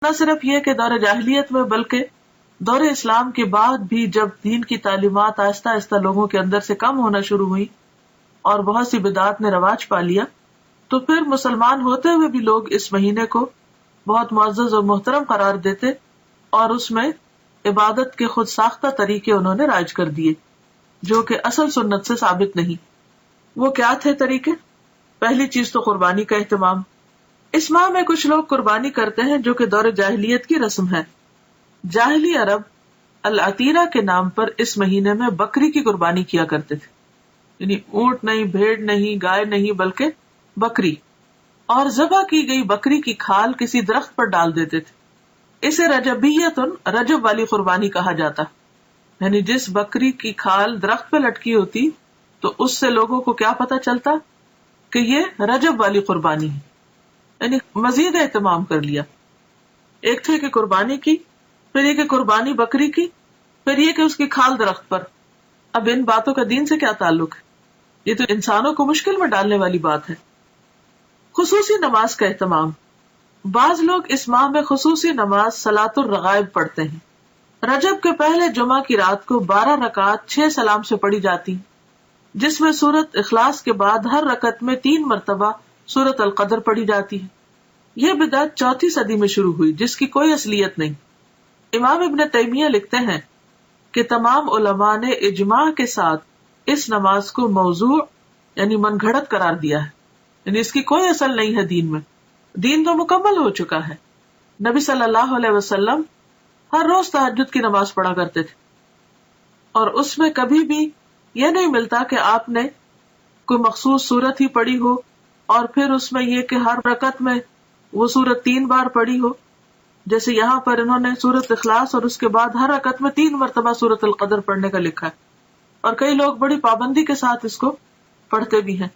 نہ صرف یہ کہ دور جاہلیت میں بلکہ دور اسلام کے بعد بھی جب دین کی تعلیمات آہستہ آہستہ لوگوں کے اندر سے کم ہونا شروع ہوئی اور بہت سی بدعات نے رواج پا لیا، تو پھر مسلمان ہوتے ہوئے بھی لوگ اس مہینے کو بہت معزز اور محترم قرار دیتے اور اس میں عبادت کے خود ساختہ طریقے انہوں نے رائج کر دیے جو کہ اصل سنت سے ثابت نہیں۔ وہ کیا تھے طریقے؟ پہلی چیز تو قربانی کا اہتمام۔ اس ماہ میں کچھ لوگ قربانی کرتے ہیں جو کہ دور جاہلیت کی رسم ہے۔ جاہلی عرب العتیرہ کے نام پر اس مہینے میں بکری کی قربانی کیا کرتے تھے، یعنی اونٹ نہیں، بھیڑ نہیں، گائے نہیں، بلکہ بکری، اور ذبح کی گئی بکری کی کھال کسی درخت پر ڈال دیتے تھے۔ اسے رجبیتن، رجب والی قربانی کہا جاتا، یعنی جس بکری کی کھال درخت پہ لٹکی ہوتی تو اس سے لوگوں کو کیا پتا چلتا کہ یہ رجب والی قربانی ہے، یعنی مزید اہتمام کر لیا۔ ایک تھے کہ قربانی کی، پھر یہ کہ قربانی بکری کی، پھر یہ کہ اس کی کھال درخت پر۔ اب ان باتوں کا دین سے کیا تعلق ہے؟ یہ تو انسانوں کو مشکل میں ڈالنے والی بات ہے۔ خصوصی نماز کا اہتمام۔ بعض لوگ اس ماہ میں خصوصی نماز صلاۃ الرغائب پڑھتے ہیں۔ رجب کے پہلے جمعہ کی رات کو 12 رکعات 6 سلام سے پڑھی جاتی، جس میں سورۃ اخلاص کے بعد ہر رکعت میں 3 مرتبہ سورۃ القدر پڑھی جاتی ہے۔ یہ بدعت 4 صدی میں شروع ہوئی جس کی کوئی اصلیت نہیں۔ امام ابن تیمیہ لکھتے ہیں کہ تمام علماء نے اجماع کے ساتھ اس نماز کو موضوع یعنی من گھڑت قرار دیا ہے، یعنی اس کی کوئی اصل نہیں ہے دین میں۔ دین تو مکمل ہو چکا ہے۔ نبی صلی اللہ علیہ وسلم ہر روز تہجد کی نماز پڑھا کرتے تھے، اور اس میں کبھی بھی یہ نہیں ملتا کہ آپ نے کوئی مخصوص سورت ہی پڑھی ہو اور پھر اس میں یہ کہ ہر رکعت میں وہ سورت 3 بار پڑھی ہو، جیسے یہاں پر انہوں نے سورت اخلاص اور اس کے بعد ہر رکعت میں 3 مرتبہ سورت القدر پڑھنے کا لکھا ہے، اور کئی لوگ بڑی پابندی کے ساتھ اس کو پڑھتے بھی ہیں،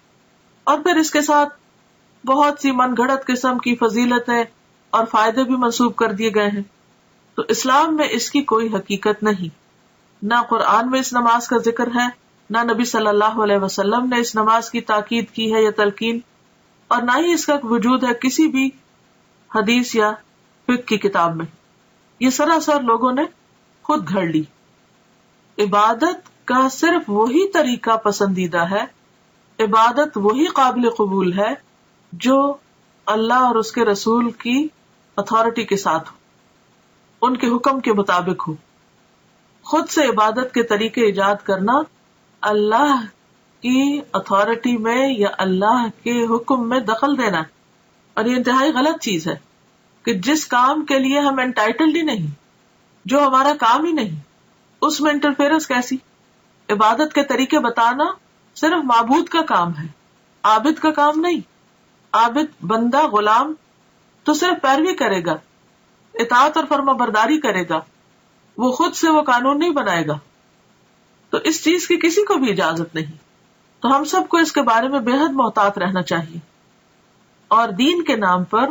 اور پھر اس کے ساتھ بہت سی من گھڑت قسم کی فضیلتیں اور فائدے بھی منسوب کر دیے گئے ہیں۔ تو اسلام میں اس کی کوئی حقیقت نہیں، نہ قرآن میں اس نماز کا ذکر ہے، نہ نبی صلی اللہ علیہ وسلم نے اس نماز کی تاکید کی ہے یا تلقین، اور نہ ہی اس کا وجود ہے کسی بھی حدیث یا فقہ کی کتاب میں۔ یہ سراسر لوگوں نے خود گھڑ لی۔ عبادت کا صرف وہی طریقہ پسندیدہ ہے، عبادت وہی قابل قبول ہے جو اللہ اور اس کے رسول کی اتھارٹی کے ساتھ ہو، ان کے حکم کے مطابق ہو۔ خود سے عبادت کے طریقے ایجاد کرنا اللہ کی اتھارٹی میں یا اللہ کے حکم میں دخل دینا، اور یہ انتہائی غلط چیز ہے کہ جس کام کے لیے ہم انٹائٹلڈ ہی نہیں، جو ہمارا کام ہی نہیں، اس میں انٹرفیئرنس کیسی؟ عبادت کے طریقے بتانا صرف معبود کا کام ہے، عابد کا کام نہیں۔ عابد بندہ غلام تو صرف پیروی کرے گا، اطاعت اور فرما برداری کرے گا، وہ خود سے وہ قانون نہیں بنائے گا، تو اس چیز کی کسی کو بھی اجازت نہیں۔ تو ہم سب کو اس کے بارے میں بے حد محتاط رہنا چاہیے، اور دین کے نام پر،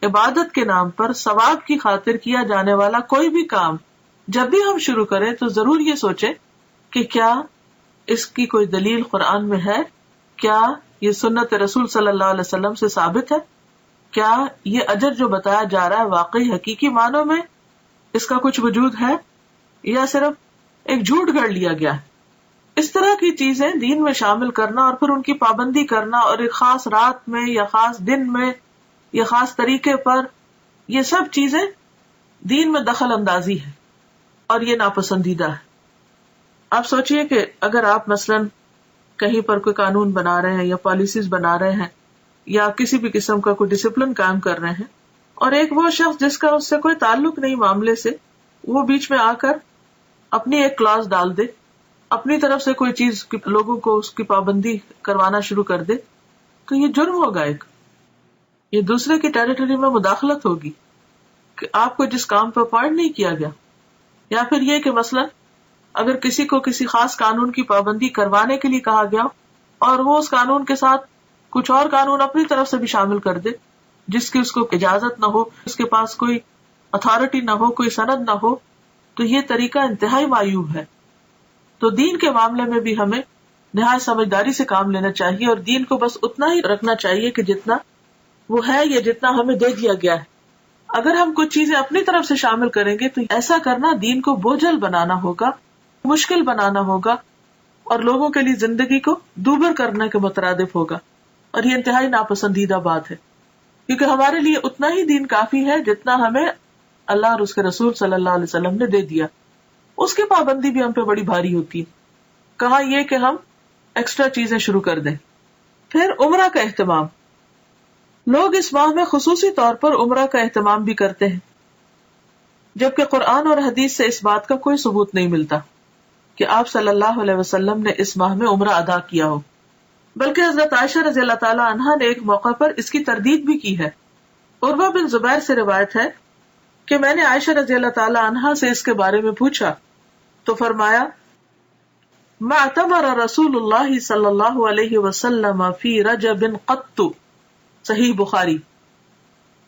عبادت کے نام پر، ثواب کی خاطر کیا جانے والا کوئی بھی کام جب بھی ہم شروع کریں تو ضرور یہ سوچیں کہ کیا اس کی کوئی دلیل قرآن میں ہے، کیا یہ سنت رسول صلی اللہ علیہ وسلم سے ثابت ہے، کیا یہ اجر جو بتایا جا رہا ہے واقعی حقیقی معنوں میں اس کا کچھ وجود ہے یا صرف ایک جھوٹ گھڑ لیا گیا ہے۔ اس طرح کی چیزیں دین میں شامل کرنا اور پھر ان کی پابندی کرنا، اور ایک خاص رات میں یا خاص دن میں یا خاص طریقے پر، یہ سب چیزیں دین میں دخل اندازی ہے اور یہ ناپسندیدہ ہے۔ آپ سوچئے کہ اگر آپ مثلاً کہیں پر کوئی قانون بنا رہے ہیں یا پالیسیز بنا رہے ہیں یا کسی بھی قسم کا کوئی ڈسپلن قائم کر رہے ہیں، اور ایک وہ شخص جس کا اس سے کوئی تعلق نہیں معاملے سے، وہ بیچ میں آ کر اپنی ایک کلاس ڈال دے، اپنی طرف سے کوئی چیز لوگوں کو اس کی پابندی کروانا شروع کر دے، تو یہ جرم ہوگا، ایک یہ دوسرے کی ٹیریٹری میں مداخلت ہوگی کہ آپ کو جس کام پہ اپوائنٹ نہیں کیا گیا۔ یا پھر یہ کہ مثلاً اگر کسی کو کسی خاص قانون کی پابندی کروانے کے لیے کہا گیا اور وہ اس قانون کے ساتھ کچھ اور قانون اپنی طرف سے بھی شامل کر دے جس کی اس کو اجازت نہ ہو، اس کے پاس کوئی اتھارٹی نہ ہو، کوئی سند نہ ہو، تو یہ طریقہ انتہائی معیوب ہے۔ تو دین کے معاملے میں بھی ہمیں نہایت سمجھداری سے کام لینا چاہیے، اور دین کو بس اتنا ہی رکھنا چاہیے کہ جتنا وہ ہے یا جتنا ہمیں دے دیا گیا ہے۔ اگر ہم کچھ چیزیں اپنی طرف سے شامل کریں گے تو ایسا کرنا دین کو بوجھل بنانا ہوگا، مشکل بنانا ہوگا، اور لوگوں کے لیے زندگی کو دوبر کرنے کے مترادف ہوگا، اور یہ انتہائی ناپسندیدہ بات ہے، کیونکہ ہمارے لیے اتنا ہی دین کافی ہے جتنا ہمیں اللہ اور اس کے رسول صلی اللہ علیہ وسلم نے دے دیا. اس کی پابندی بھی ہم پہ بڑی بھاری ہوتی ہے، کہاں یہ کہ ہم ایکسٹرا چیزیں شروع کر دیں. پھر عمرہ کا اہتمام. لوگ اس ماہ میں خصوصی طور پر عمرہ کا اہتمام بھی کرتے ہیں، جبکہ قرآن اور حدیث سے اس بات کا کوئی ثبوت نہیں ملتا کہ آپ صلی اللہ علیہ وسلم نے اس ماہ میں عمرہ ادا کیا ہو، بلکہ حضرت عائشہ رضی اللہ تعالی عنہا نے ایک موقع پر اس کی تردید بھی کی ہے. عروہ بن زبیر سے روایت ہے کہ میں نے عائشہ رضی اللہ تعالی عنہا سے اس کے بارے میں پوچھا تو فرمایا ما اعتمر رسول اللہ صلی اللہ علیہ وسلم فی رجب قط. صحیح بخاری.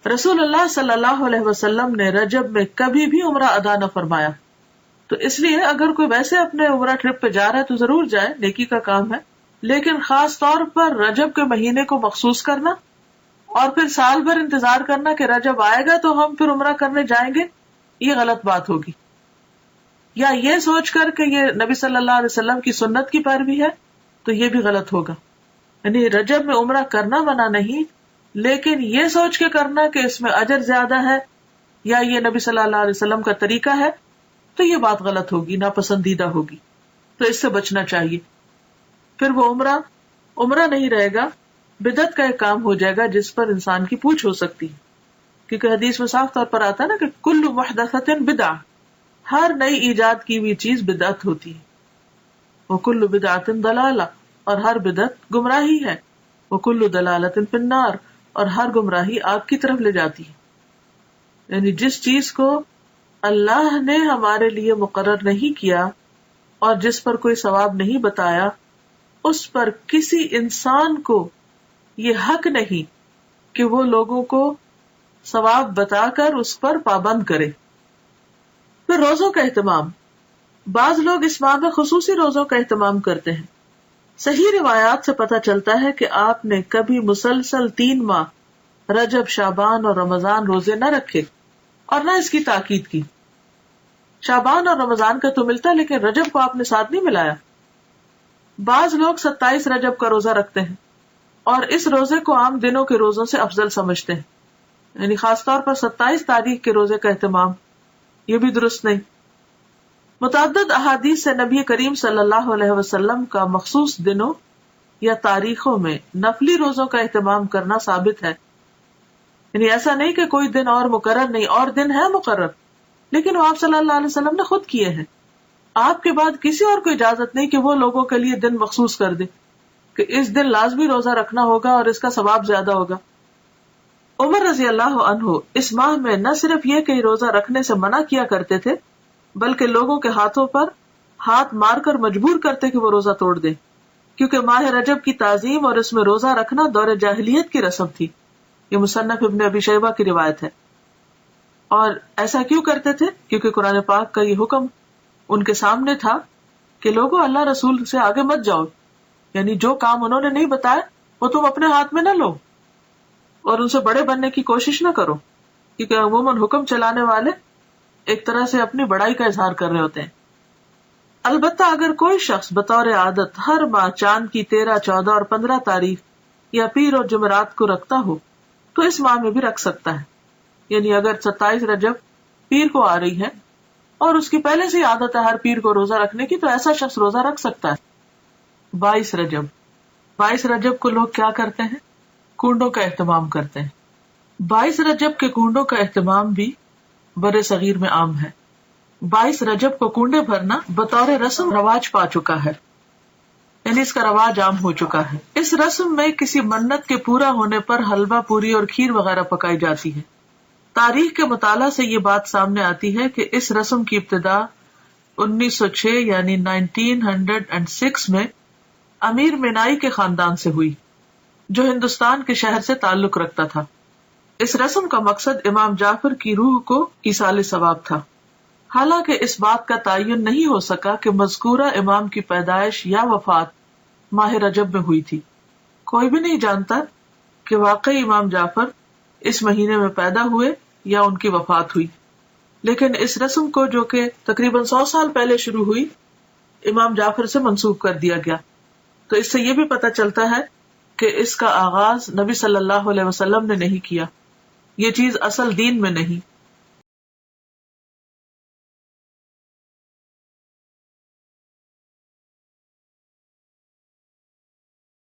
رسول اللہ صلی اللہ علیہ وسلم نے رجب میں کبھی بھی عمرہ ادا نہ فرمایا. تو اس لیے اگر کوئی ویسے اپنے عمرہ ٹرپ پہ جا رہا ہے تو ضرور جائے، نیکی کا کام ہے، لیکن خاص طور پر رجب کے مہینے کو مخصوص کرنا اور پھر سال بھر انتظار کرنا کہ رجب آئے گا تو ہم پھر عمرہ کرنے جائیں گے، یہ غلط بات ہوگی. یا یہ سوچ کر کہ یہ نبی صلی اللہ علیہ وسلم کی سنت کی پیروی ہے تو یہ بھی غلط ہوگا. یعنی رجب میں عمرہ کرنا منع نہیں، لیکن یہ سوچ کے کرنا کہ اس میں اجر زیادہ ہے یا یہ نبی صلی اللہ علیہ وسلم کا طریقہ ہے تو یہ بات غلط ہوگی، ناپسندیدہ ہوگی، تو اس سے بچنا چاہیے. پھر وہ عمرہ نہیں رہے گا، بدعت کا ایک کام ہو جائے گا جس پر انسان کی پوچھ ہو سکتی ہے، کیونکہ حدیث میں صاف طور پر آتا ہے نا کہ کل محدثۃ بدعہ، ہر نئی ایجاد کی ہوئی چیز بدعت ہوتی ہے. وکل بدعۃ ضلالہ، اور ہر بدعت گمراہی ہے. وکل ضلالۃ فی النار، اور ہر گمراہی آگ کی طرف لے جاتی ہے. یعنی جس چیز کو اللہ نے ہمارے لیے مقرر نہیں کیا اور جس پر کوئی ثواب نہیں بتایا، اس پر کسی انسان کو یہ حق نہیں کہ وہ لوگوں کو ثواب بتا کر اس پر پابند کرے. پھر روزوں کا اہتمام. بعض لوگ اس ماہ میں خصوصی روزوں کا اہتمام کرتے ہیں. صحیح روایات سے پتہ چلتا ہے کہ آپ نے کبھی مسلسل 3 ماہ رجب، شعبان اور رمضان روزے نہ رکھے اور نہ اس کی تاکید کی. شعبان اور رمضان کا تو ملتا لیکن رجب کو آپ نے ساتھ نہیں ملایا. بعض لوگ 27 رجب کا روزہ رکھتے ہیں اور اس روزے کو عام دنوں کے روزوں سے افضل سمجھتے ہیں، یعنی خاص طور پر 27 تاریخ کے روزے کا اہتمام، یہ بھی درست نہیں. متعدد احادیث سے نبی کریم صلی اللہ علیہ وسلم کا مخصوص دنوں یا تاریخوں میں نفلی روزوں کا اہتمام کرنا ثابت ہے. یعنی ایسا نہیں کہ کوئی دن اور مقرر نہیں، اور دن ہے مقرر، لیکن وہ آپ صلی اللہ علیہ وسلم نے خود کیے ہیں. آپ کے بعد کسی اور کو اجازت نہیں کہ وہ لوگوں کے لیے دن مخصوص کر دے کہ اس دن لازمی روزہ رکھنا ہوگا اور اس کا ثواب زیادہ ہوگا. عمر رضی اللہ عنہ اس ماہ میں نہ صرف یہ کہ روزہ رکھنے سے منع کیا کرتے تھے، بلکہ لوگوں کے ہاتھوں پر ہاتھ مار کر مجبور کرتے کہ وہ روزہ توڑ دیں، کیونکہ ماہ رجب کی تعظیم اور اس میں روزہ رکھنا دور جاہلیت کی رسم تھی. یہ مصنف ابن ابی شیبہ کی روایت ہے. اور ایسا کیوں کرتے تھے؟ کیونکہ قرآن پاک کا یہ حکم ان کے سامنے تھا کہ لوگوں اللہ رسول سے آگے مت جاؤ، یعنی جو کام انہوں نے نہیں بتایا وہ تم اپنے ہاتھ میں نہ لو اور ان سے بڑے بننے کی کوشش نہ کرو، کیونکہ عموماً حکم چلانے والے ایک طرح سے اپنی بڑائی کا اظہار کر رہے ہوتے ہیں. البتہ اگر کوئی شخص بطور عادت ہر ماہ چاند کی 13، 14 اور 15 تاریخ یا پیر اور جمعرات کو رکھتا ہو تو اس ماہ میں بھی رکھ سکتا ہے. یعنی اگر 27 رجب پیر کو آ رہی ہے اور اس کی پہلے سے عادت ہے ہر پیر کو روزہ رکھنے کی، تو ایسا شخص روزہ رکھ سکتا ہے. 22 رجب کو لوگ کیا کرتے ہیں؟ کنڈوں کا اہتمام کرتے ہیں. 22 رجب کے کنڈوں کا اہتمام بھی بر صغیر میں عام ہے. 22 رجب کو کنڈے بھرنا بطور رسم رواج پا چکا ہے، یعنی اس کا رواج عام ہو چکا ہے. اس رسم میں کسی منت کے پورا ہونے پر حلوہ پوری اور کھیر وغیرہ پکائی جاتی ہے. تاریخ کے مطالعہ سے یہ بات سامنے آتی ہے کہ اس رسم کی ابتدا 1906 یعنی 1906 میں امیر مینائی کے خاندان سے ہوئی جو ہندوستان کے شہر سے تعلق رکھتا تھا. اس رسم کا مقصد امام جعفر کی روح کو ایصال ثواب تھا. حالانکہ اس بات کا تعین نہیں ہو سکا کہ مذکورہ امام کی پیدائش یا وفات ماہ رجب میں ہوئی تھی. کوئی بھی نہیں جانتا کہ واقعی امام جعفر اس مہینے میں پیدا ہوئے یا ان کی وفات ہوئی. لیکن اس رسم کو جو کہ تقریباً 100 سال پہلے شروع ہوئی امام جعفر سے منسوخ کر دیا گیا. تو اس سے یہ بھی پتہ چلتا ہے کہ اس کا آغاز نبی صلی اللہ علیہ وسلم نے نہیں کیا، یہ چیز اصل دین میں نہیں.